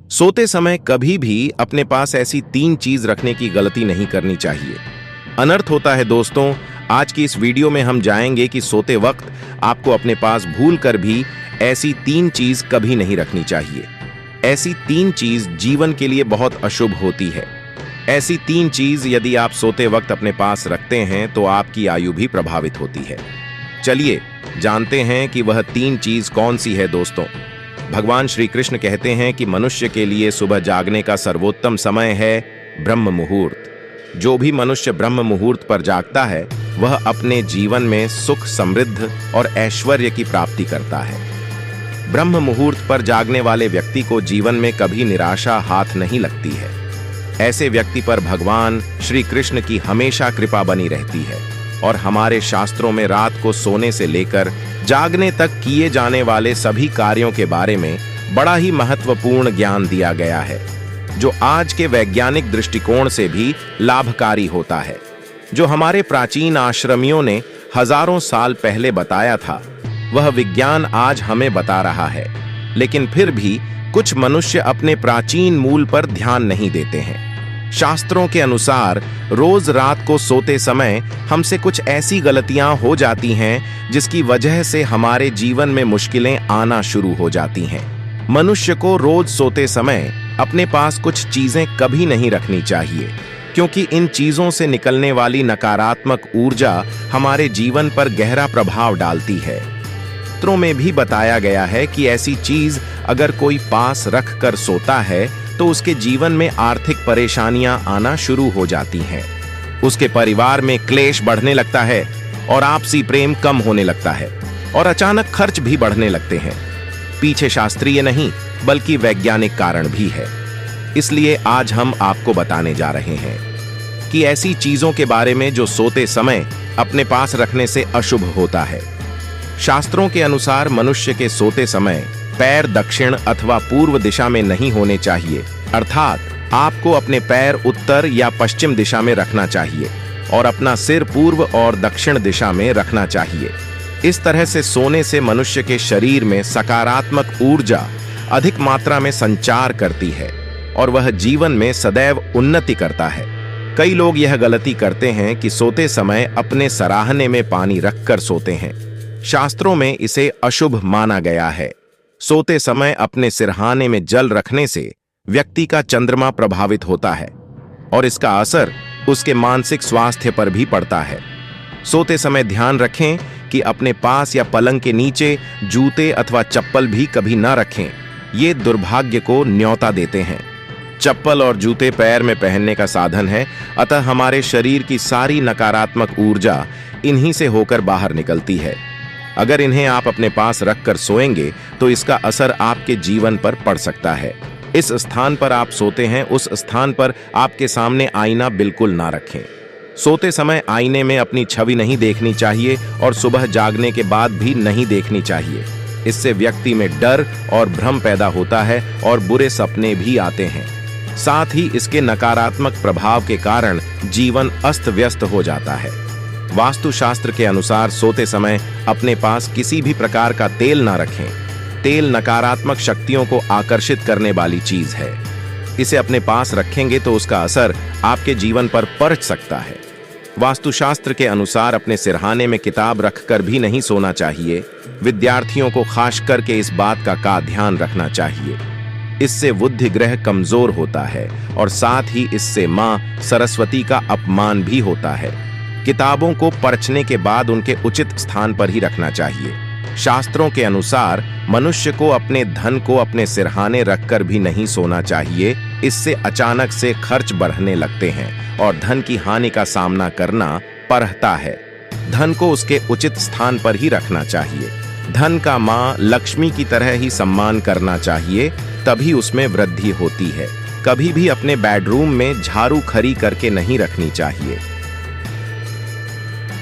सोते समय कभी भी अपने पास ऐसी 3 चीज रखने की गलती नहीं करनी चाहिए। अनर्थ होता है दोस्तों। आज की इस वीडियो में हम जाएंगे कि सोते वक्त आपको अपने पास भूल कर भी ऐसी 3 चीज कभी नहीं रखनी चाहिए। ऐसी 3 चीज जीवन के लिए बहुत अशुभ होती है। ऐसी 3 चीज यदि आप सोते वक्त अपने पास रखते हैं तो आपकी आयु भी प्रभावित होती है। चलिए जानते हैं कि वह 3 चीज कौन सी है दोस्तों। भगवान श्री कृष्ण कहते हैं कि मनुष्य के लिए सुबह जागने का सर्वोत्तम समय है ब्रह्म मुहूर्त। जो भी मनुष्य ब्रह्म मुहूर्त पर जागता है वह अपने जीवन में सुख, समृद्ध और ऐश्वर्य की प्राप्ति करता है। ब्रह्म मुहूर्त पर जागने वाले व्यक्ति को जीवन में कभी निराशा हाथ नहीं लगती है। ऐसे व्यक्ति पर भगवान श्री कृष्ण की हमेशा कृपा बनी रहती है और हमारे शास्त्रों में रात को सोने से लेकर जागने तक किए जाने वाले सभी कार्यों के बारे में बड़ा ही महत्वपूर्ण ज्ञान दिया गया है, जो आज के वैज्ञानिक दृष्टिकोण से भी लाभकारी होता है। जो हमारे प्राचीन आश्रमियों ने हजारों साल पहले बताया था वह विज्ञान आज हमें बता रहा है, लेकिन फिर भी कुछ मनुष्य अपने प्राचीन मूल पर ध्यान नहीं देते हैं। शास्त्रों के अनुसार रोज रात को सोते समय हमसे कुछ ऐसी गलतियां हो जाती हैं जिसकी वजह से हमारे जीवन में मुश्किलें आना शुरू हो जाती हैं। मनुष्य को रोज सोते समय अपने पास कुछ चीजें कभी नहीं रखनी चाहिए, क्योंकि इन चीजों से निकलने वाली नकारात्मक ऊर्जा हमारे जीवन पर गहरा प्रभाव डालती है। शास्त्रों में भी बताया गया है कि ऐसी चीज अगर कोई पास रख कर सोता है तो उसके जीवन में आर्थिक परेशानियां आना शुरू हो जाती हैं। उसके परिवार में क्लेश बढ़ने लगता है और आपसी प्रेम कम होने लगता है और अचानक खर्च भी बढ़ने लगते हैं। पीछे शास्त्रीय नहीं बल्कि वैज्ञानिक कारण भी है। इसलिए आज हम आपको बताने जा रहे हैं कि ऐसी चीजों के बारे में जो सोते समय अपने पास रखने से अशुभ होता है। शास्त्रों के अनुसार मनुष्य के सोते समय पैर दक्षिण अथवा पूर्व दिशा में नहीं होने चाहिए, अर्थात आपको अपने पैर उत्तर या पश्चिम दिशा में रखना चाहिए और अपना सिर पूर्व और दक्षिण दिशा में रखना चाहिए। इस तरह से सोने से मनुष्य के शरीर में सकारात्मक ऊर्जा अधिक मात्रा में संचार करती है और वह जीवन में सदैव उन्नति करता है। कई लोग यह गलती करते हैं कि सोते समय अपने सराहने में पानी रखकर सोते हैं। शास्त्रों में इसे अशुभ माना गया है। सोते समय अपने सिरहाने में जल रखने से व्यक्ति का चंद्रमा प्रभावित होता है और इसका असर उसके मानसिक स्वास्थ्य पर भी पड़ता है। सोते समय ध्यान रखें कि अपने पास या पलंग के नीचे जूते अथवा चप्पल भी कभी न रखें। ये दुर्भाग्य को न्योता देते हैं। चप्पल और जूते पैर में पहनने का साधन है, अतः हमारे शरीर की सारी नकारात्मक ऊर्जा इन्हीं से होकर बाहर निकलती है। अगर इन्हें आप अपने पास रखकर सोएंगे तो इसका असर आपके जीवन पर पड़ सकता है। इस स्थान पर आप सोते हैं उस स्थान पर आपके सामने आईना बिल्कुल ना रखें। सोते समय आईने में अपनी छवि नहीं देखनी चाहिए और सुबह जागने के बाद भी नहीं देखनी चाहिए। इससे व्यक्ति में डर और भ्रम पैदा होता है और बुरे सपने भी आते हैं। साथ ही इसके नकारात्मक प्रभाव के कारण जीवन अस्त व्यस्त हो जाता है। वास्तुशास्त्र के अनुसार सोते समय अपने पास किसी भी प्रकार का तेल ना रखें। तेल नकारात्मक शक्तियों को आकर्षित करने वाली चीज है। इसे अपने पास रखेंगे तो उसका असर आपके जीवन पर पड़ सकता है। वास्तुशास्त्र के अनुसार अपने सिरहाने में किताब रखकर भी नहीं सोना चाहिए। विद्यार्थियों को खास करके इस बात का ध्यान रखना चाहिए। इससे बुद्धि ग्रह कमजोर होता है और साथ ही इससे मां सरस्वती का अपमान भी होता है। किताबों को परखने के बाद उनके उचित स्थान पर ही रखना चाहिए। शास्त्रों के अनुसार मनुष्य को अपने धन को अपने सिरहाने रखकर भी नहीं सोना चाहिए। इससे अचानक से खर्च बढ़ने लगते हैं और धन की हानि का सामना करना पड़ता है। धन को उसके उचित स्थान पर ही रखना चाहिए। धन का मां लक्ष्मी की तरह ही सम्मान करना चाहिए, तभी उसमें वृद्धि होती है। कभी भी अपने बेडरूम में झाड़ू खड़ी करके नहीं रखनी चाहिए।